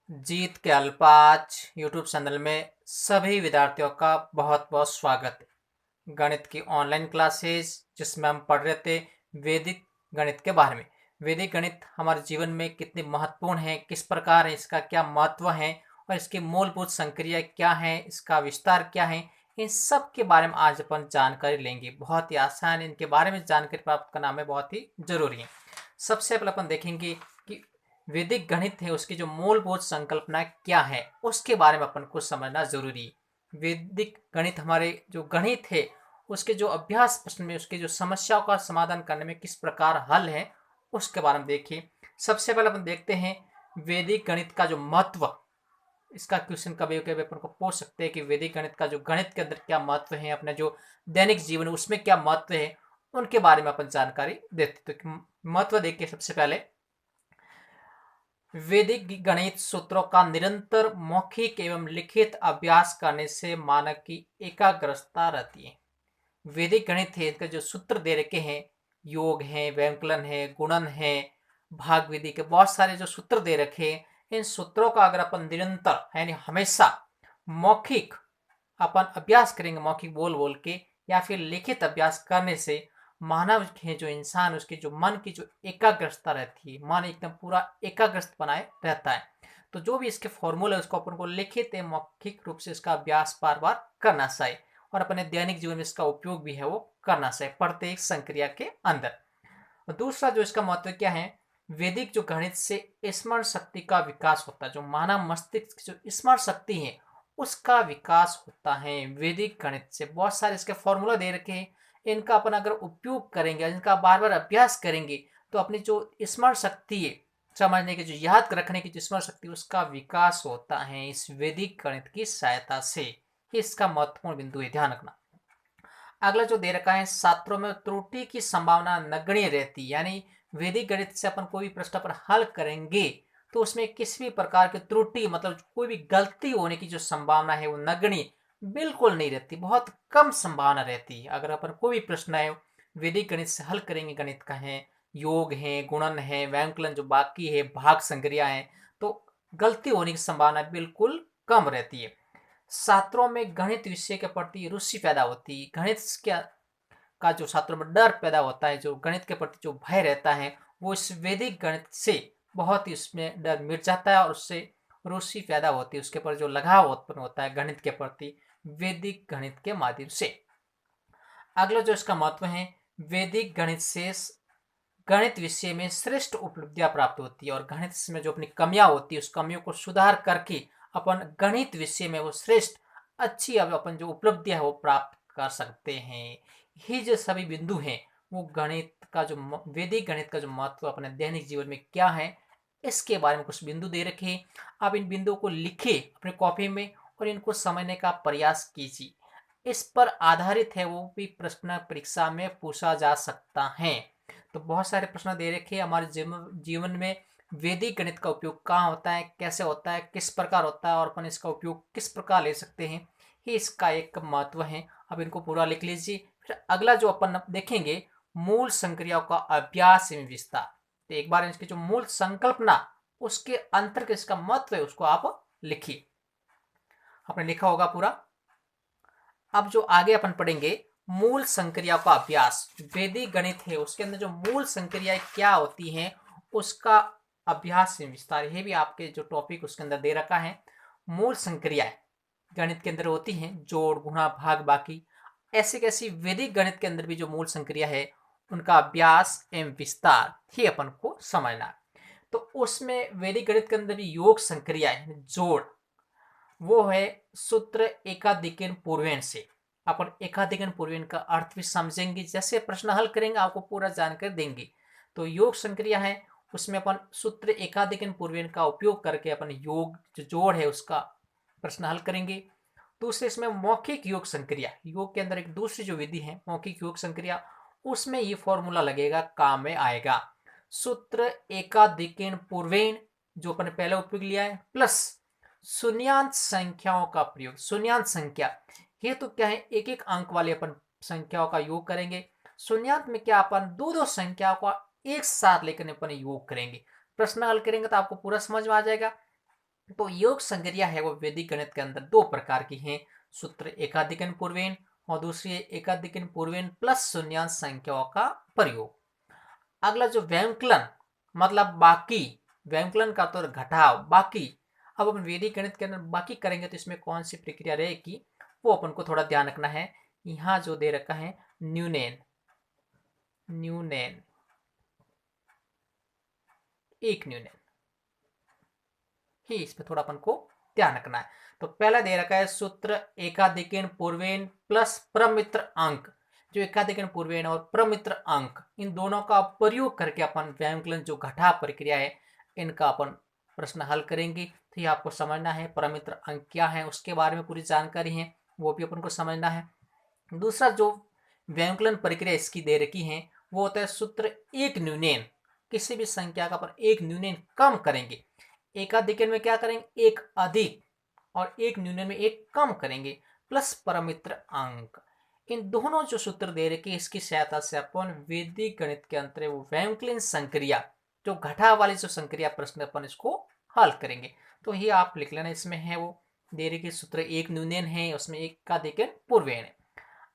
जीत के अल्पाज YouTube channel में सभी विद्यार्थियों का बहुत बहुत स्वागत है। गणित की ऑनलाइन क्लासेस जिसमें हम पढ़ रहे थे वैदिक गणित के बारे में। वैदिक गणित हमारे जीवन में कितनी महत्वपूर्ण है, किस प्रकार है, इसका क्या महत्व है और इसकी मूलभूत संक्रिया क्या है, इसका विस्तार क्या है, इन सब के बारे में आज अपन जानकारी लेंगे। बहुत ही आसान है, इनके बारे में जानकारी प्राप्त करना हमें बहुत ही जरूरी है। सबसे पहले अपन देखेंगे कि वैदिक गणित है उसकी जो मूलभूत संकल्पना क्या है उसके बारे में अपन को समझना जरूरी है। वैदिक गणित हमारे जो गणित है उसके जो अभ्यास प्रश्न में उसके जो समस्याओं का समाधान करने में किस प्रकार हल है उसके बारे में देखिए। सबसे पहले अपन देखते हैं वैदिक गणित का जो महत्व। इसका क्वेश्चन कभी कभी अपन को पूछ सकते हैं कि वैदिक गणित का जो गणित के अंदर क्या महत्व है, अपने जो दैनिक जीवन है उसमें क्या महत्व है, उनके बारे में अपन जानकारी देते। तो महत्व देखिए। सबसे पहले वैदिक गणित सूत्रों का निरंतर मौखिक एवं लिखित अभ्यास करने से मानव की एकाग्रता रहती है। वैदिक गणित है, इसके जो सूत्र दे रखे हैं, योग है, व्यंकलन है, गुणन है, भाग विधि के बहुत सारे जो सूत्र दे रखे हैं, इन सूत्रों का अगर अपन निरंतर यानी हमेशा मौखिक अपन अभ्यास करेंगे, मौखिक बोल बोल के या फिर लिखित अभ्यास करने से मानव के जो इंसान उसके जो मन की जो एकाग्रता रहती है, मन एकदम पूरा एकाग्रस्त बनाए रहता है। तो जो भी इसके फॉर्मूले उसको अपन को लिखित है मौखिक रूप से इसका अभ्यास बार बार करना चाहिए और अपने दैनिक जीवन में इसका उपयोग भी है वो करना चाहिए प्रत्येक संक्रिया के अंदर। और दूसरा जो इसका महत्व क्या है, वैदिक जो गणित से स्मरण शक्ति का विकास होता है। जो मानव मस्तिष्क की जो स्मरण शक्ति है उसका विकास होता है वैदिक गणित से। बहुत सारे इसके फॉर्मूला दे रखे हैं, इनका अपन अगर उपयोग करेंगे, इनका बार बार अभ्यास करेंगे तो अपनी जो स्मरण शक्ति है, समझने की जो याद रखने की जो स्मरण शक्ति, उसका विकास होता है इस वैदिक गणित की सहायता से। इसका महत्वपूर्ण बिंदु है, ध्यान रखना। अगला जो दे रखा है, छात्रों में त्रुटि की संभावना नगण्य रहती, यानी वैदिक गणित से अपन कोई भी प्रश्न पर हल करेंगे तो उसमें किसी भी प्रकार की त्रुटि मतलब कोई भी गलती होने की जो संभावना है वो नगण्य बिल्कुल नहीं रहती, बहुत कम संभावना रहती है। अगर अपन कोई भी प्रश्न है वैदिक गणित से हल करेंगे, गणित का है, योग है, गुणन है, व्यंकलन जो बाकी है, भाग संक्रिया है, तो गलती होने की संभावना बिल्कुल कम रहती है। छात्रों में गणित विषय के प्रति रुचि पैदा होती है। गणित का जो छात्रों में डर पैदा होता है, जो गणित के प्रति जो भय रहता है, वो इस वैदिक गणित से बहुत ही उसमें डर मिट जाता है और उससे रुचि पैदा होती है, उसके पर जो लगाव उत्पन्न होता है गणित के प्रति वैदिक गणित के माध्यम से। अगला जो इसका महत्व है, वैदिक गणित से गणित विषय में श्रेष्ठ उपलब्धियां प्राप्त होती है और गणित में जो अपनी कमियां होती है उस कमियों को सुधार करके अपन गणित विषय में वो श्रेष्ठ अच्छी अब अपन जो उपलब्धियां है वो प्राप्त कर सकते हैं। ये जो सभी बिंदु हैं वो गणित का जो वैदिक गणित का जो महत्व अपने दैनिक जीवन में क्या है इसके बारे में कुछ बिंदु दे रखे। आप इन बिंदुओं को लिखे अपने कॉपी में और इनको समझने का प्रयास कीजिए। इस पर आधारित है वो भी प्रश्न परीक्षा में पूछा जा सकता है। तो बहुत सारे प्रश्न दे रखे हमारे जीवन में वैदिक गणित का उपयोग कहाँ होता है, कैसे होता है, किस प्रकार होता है और अपन इसका उपयोग किस प्रकार ले सकते हैं, ये इसका एक महत्व है। अब इनको पूरा लिख लीजिए। फिर अगला जो अपन देखेंगे, मूल संक्रियाओं का अभ्यास एवं विस्तार। तो एक बार इसकी जो मूल संकल्पना उसके अंतर्गत इसका महत्व है उसको आप लिखिए। आपने लिखा होगा पूरा। अब जो आगे अपन पढ़ेंगे, मूल संक्रिया का अभ्यास। वैदिक गणित है उसके अंदर जो मूल संक्रियाएं क्या होती हैं उसका अभ्यास से विस्तार, ये भी आपके जो टॉपिक उसके अंदर दे रखा है। मूल संक्रियाएं गणित के अंदर होती हैं, जोड़, गुणा, भाग, बाकी। ऐसी कैसी वैदिक गणित के अंदर भी जो मूल संक्रिया है उनका अभ्यास एवं विस्तार ही अपन को समझना। तो उसमें वैदिक गणित के अंदर भी योग संक्रिया है, जोड़, वो है सूत्र एकाधिकन पूर्वेण से। अपन एकाधिकन पूर्वेण का अर्थ भी समझेंगे, जैसे प्रश्न हल करेंगे आपको पूरा जानकारी देंगे। तो योग संक्रिया है उसमें अपन सूत्र एकाधिकन पूर्वेण का उपयोग करके अपन योग जो जोड़ है उसका प्रश्न हल करेंगे। दूसरे इसमें मौखिक योग संक्रिया, योग के अंदर एक दूसरी जो विधि है मौखिक योग संक्रिया, उसमें ये फॉर्मूला लगेगा, काम में आएगा। सूत्र एकाधिकन पूर्वेण जो अपन पहले उपयोग लिया है, प्लस शून्यांश संख्याओं का प्रयोग। शून्यांश संख्या ये तो क्या है, एक एक अंक वाले अपन संख्याओं का योग करेंगे। शून्यांश में क्या, अपन दो दो संख्याओं का एक साथ लेकर अपन योग करेंगे। प्रश्न हल करेंगे तो आपको पूरा समझ में आ जाएगा। तो योग संक्रिया है वो वैदिक गणित के अंदर दो प्रकार की हैं, सूत्र एकाधिकन पूर्वेन और दूसरी एकाधिकन पूर्वेन प्लस शून्यांश संख्याओं का प्रयोग। अगला जो व्यंकलन मतलब बाकी, व्यंकलन का तो घटाव बाकी, अब अपन वैदिक गणित के अंदर बाकी करेंगे तो इसमें कौन सी प्रक्रिया रहेगी वो अपन को थोड़ा ध्यान रखना है। यहाँ जो दे रखा है न्यूनेन, न्यूनेन एक न्यूनेन ही, इस पे थोड़ा अपन को ध्यान रखना है। तो पहला दे रखा है सूत्र एकाधिकन पूर्वेन प्लस प्रमित्र अंक, जो एकाधिकन पूर्वेन और प्रमित्र अंक इन दोनों का प्रयोग करके अपन व्यंकलन जो घटाव प्रक्रिया है इनका अपन प्रश्न हल करेंगे। तो ये आपको समझना है प्रमित्र अंक क्या है, उसके बारे में पूरी जानकारी है वो भी अपन को समझना है। दूसरा जो व्यंकलन प्रक्रिया इसकी दे रखी है वो होता है सूत्र एक न्यूनेन, किसी भी संख्या का अपन एक न्यूनेन कम करेंगे, एकाधिकन में क्या करेंगे एक अधिक और एक न्यूनन में एक कम करेंगे, प्लस परमित्र अंक। इन दोनों जो सूत्र दे रखे इसकी सहायता से अपन वैदिक गणित के अंतर वो व्यंकलन संक्रिया जो घटाव वाली जो संक्रिया प्रश्न अपन इसको हल करेंगे। तो ये आप लिख लेना, इसमें है वो दे रखे सूत्र एक न्यूनन है, उसमें एक का देखें पूर्वेन है।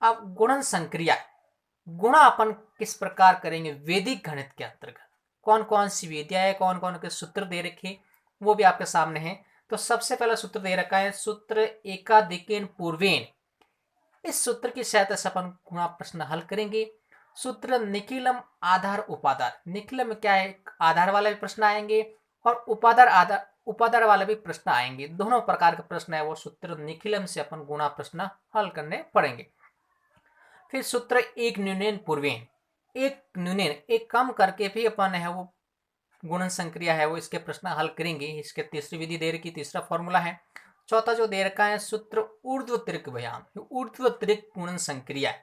अब गुणन संक्रिया, गुणा अपन किस प्रकार करेंगे वैदिक गणित के अंतर्गत, कौन कौन सी विधियां है, कौन कौन के सूत्र दे रखे वो भी आपके सामने है। तो सबसे पहला सूत्र दे रखा है सूत्र एकाधिकन पूर्वेन, इस सूत्र की सहायता से अपन गुणा प्रश्न हल करेंगे। सूत्र निखिलम आधार उपाधार, निखिलम क्या है आधार वाला भी प्रश्न आएंगे और उपाधार आधार उपाधार वाले भी प्रश्न आएंगे, दोनों प्रकार के प्रश्न है वो सूत्र निखिलम से अपन गुणा प्रश्न हल करने पड़ेंगे। फिर सूत्र एक न्यूनन पूर्वेन, एक न्यूनन एक कम करके भी अपन है वो गुणन संक्रिया है वो इसके प्रश्न हल करेंगे। इसके तीसरी विधि दे रखी, तीसरा फॉर्मूला है। चौथा जो दे रखा है सूत्र ऊर्ध्वतिरिक्त व्यायाम, ऊर्ध्वतिरिक्त गुणन संक्रिया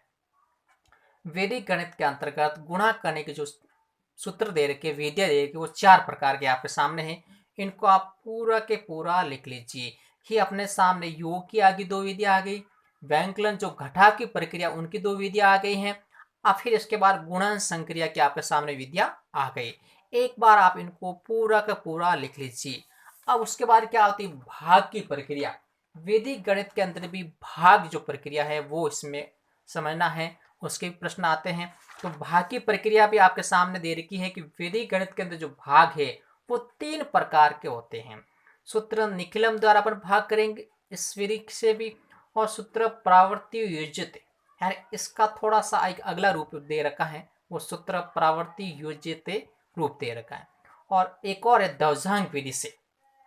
वैदिक गणित के अंतर्गत गुणा करने के जो सूत्र दे रखे विधियां दे रखी वो चार प्रकार के आपके सामने हैं, इनको आप पूरा के पूरा लिख लीजिए। ही अपने सामने योग की आगे दो विधियां आ गई, व्यंकलन जो घटाव की प्रक्रिया उनकी दो विधियां आ गई हैं, अब फिर इसके बाद गुणन संक्रिया की आपके सामने विधियां आ गई। एक बार आप इनको पूरा का पूरा लिख लीजिए। अब उसके बाद क्या होती है भाग की प्रक्रिया, वैदिक गणित के अंदर भी भाग जो प्रक्रिया है वो इसमें समझना है, उसके प्रश्न आते हैं। तो भाग की प्रक्रिया भी आपके सामने दे रखी है कि वैदिक गणित के अंदर जो भाग है वो तीन प्रकार के होते हैं। सूत्र निखिलम द्वारा अपन भाग करेंगे इस विधि से भी, और सूत्र प्रावर्ती योजित, यानी इसका थोड़ा सा एक अगला रूप दे रखा है वो सूत्र प्रावर्ती योजित रूप दे रखा है। और एक और है ध्वजांक विधि से,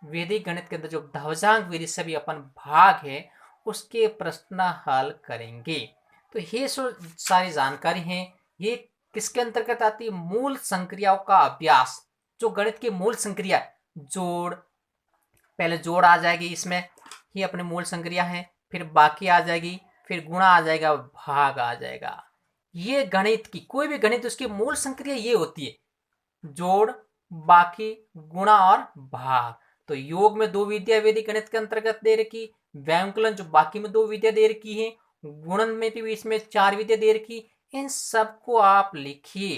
वैदिक गणित के अंदर जो ध्वजांक विधि से भी अपन भाग है उसके प्रश्न हल करेंगे। तो ये सारी जानकारी है, ये किसके अंतर्गत आती है मूल संक्रियाओं का अभ्यास, जो गणित की मूल संक्रिया जोड़, पहले जोड़ आ जाएगी इसमें ही अपनी मूल संक्रिया है, फिर बाकी आ जाएगी, फिर गुणा आ जाएगा, भाग आ जाएगा। ये गणित की कोई भी गणित उसकी मूल संक्रिया ये होती है जोड़, बाकी, गुणा और भाग। तो योग में दो विद्या वैदिक गणित के अंतर्गत दे रखी, व्यंकलन जो बाकी में दो विद्या दे रखी है, गुणन में भी इसमें चार विद्या दे रखी, इन सबको आप लिखिए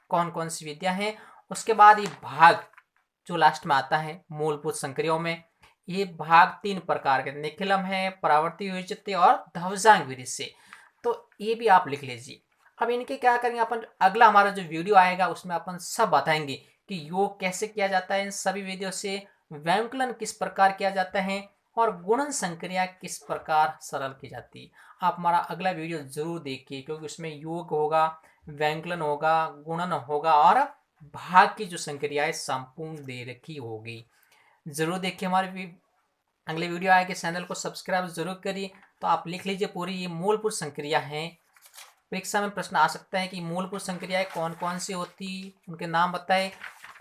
कौन कौन सी विद्या है। उसके बाद ये भाग जो लास्ट में आता है मूलभूत संक्रियाओं में, ये भाग तीन प्रकार के निखिलम है, परावर्ती योजित और ध्वजांक विधि से, तो ये भी आप लिख लीजिए। अब इनके क्या करेंगे अपन, अगला हमारा जो वीडियो आएगा उसमें अपन सब बताएंगे कि योग कैसे किया जाता है इन सभी विधियों से, व्यंकलन किस प्रकार किया जाता है और गुणन संक्रिया किस प्रकार सरल की जाती है। आप हमारा अगला वीडियो जरूर देखिए क्योंकि उसमें योग होगा, व्यंकलन होगा, गुणन होगा और भाग की जो संक्रिया है संपूर्ण दे रखी होगी। जरूर देखिए हमारे अगले वीडियो आएगी, चैनल को सब्सक्राइब जरूर करिए। तो आप लिख लीजिए पूरी ये मूलभूत संक्रिया है, परीक्षा में प्रश्न आ सकता है कि मूलभूत संक्रियाएं कौन कौन सी होती उनके नाम बताए,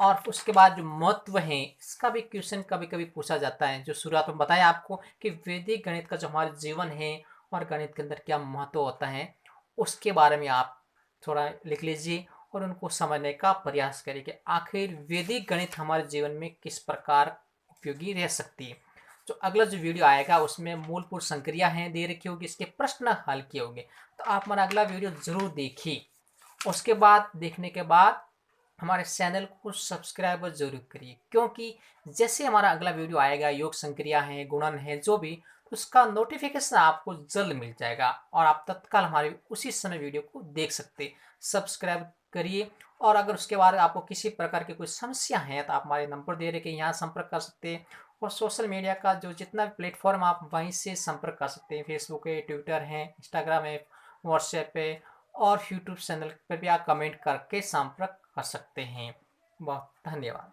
और उसके बाद जो महत्व है इसका भी क्वेश्चन कभी कभी पूछा जाता है, जो शुरुआत में बताया आपको कि वैदिक गणित का जो हमारा जीवन है और गणित के अंदर क्या महत्व होता है उसके बारे में आप थोड़ा लिख लीजिए और उनको समझने का प्रयास करिए कि आखिर वैदिक गणित हमारे जीवन में किस प्रकार उपयोगी रह सकती है। जो अगला जो वीडियो आएगा उसमें मूलभूत संक्रिया हैं दे रखी होगी, इसके प्रश्न हल किए होंगे, तो आप हमारा अगला वीडियो जरूर देखिए। उसके बाद देखने के बाद हमारे चैनल को सब्सक्राइब ज़रूर करिए, क्योंकि जैसे हमारा अगला वीडियो आएगा, योग संक्रिया है, गुणन है, जो भी, उसका नोटिफिकेशन आपको जल्द मिल जाएगा और आप तत्काल हमारे उसी समय वीडियो को देख सकते। सब्सक्राइब करिए। और अगर उसके बाद आपको किसी प्रकार की कोई समस्या है तो आप हमारे नंबर दे रखे यहाँ संपर्क कर सकते हैं। और सोशल मीडिया का जो जितना भी प्लेटफॉर्म, आप वहीं से संपर्क कर सकते हैं। फेसबुक है, ट्विटर है, इंस्टाग्राम है, व्हाट्सएप है, और यूट्यूब चैनल पर भी आप कमेंट करके संपर्क कर सकते हैं। बहुत धन्यवाद।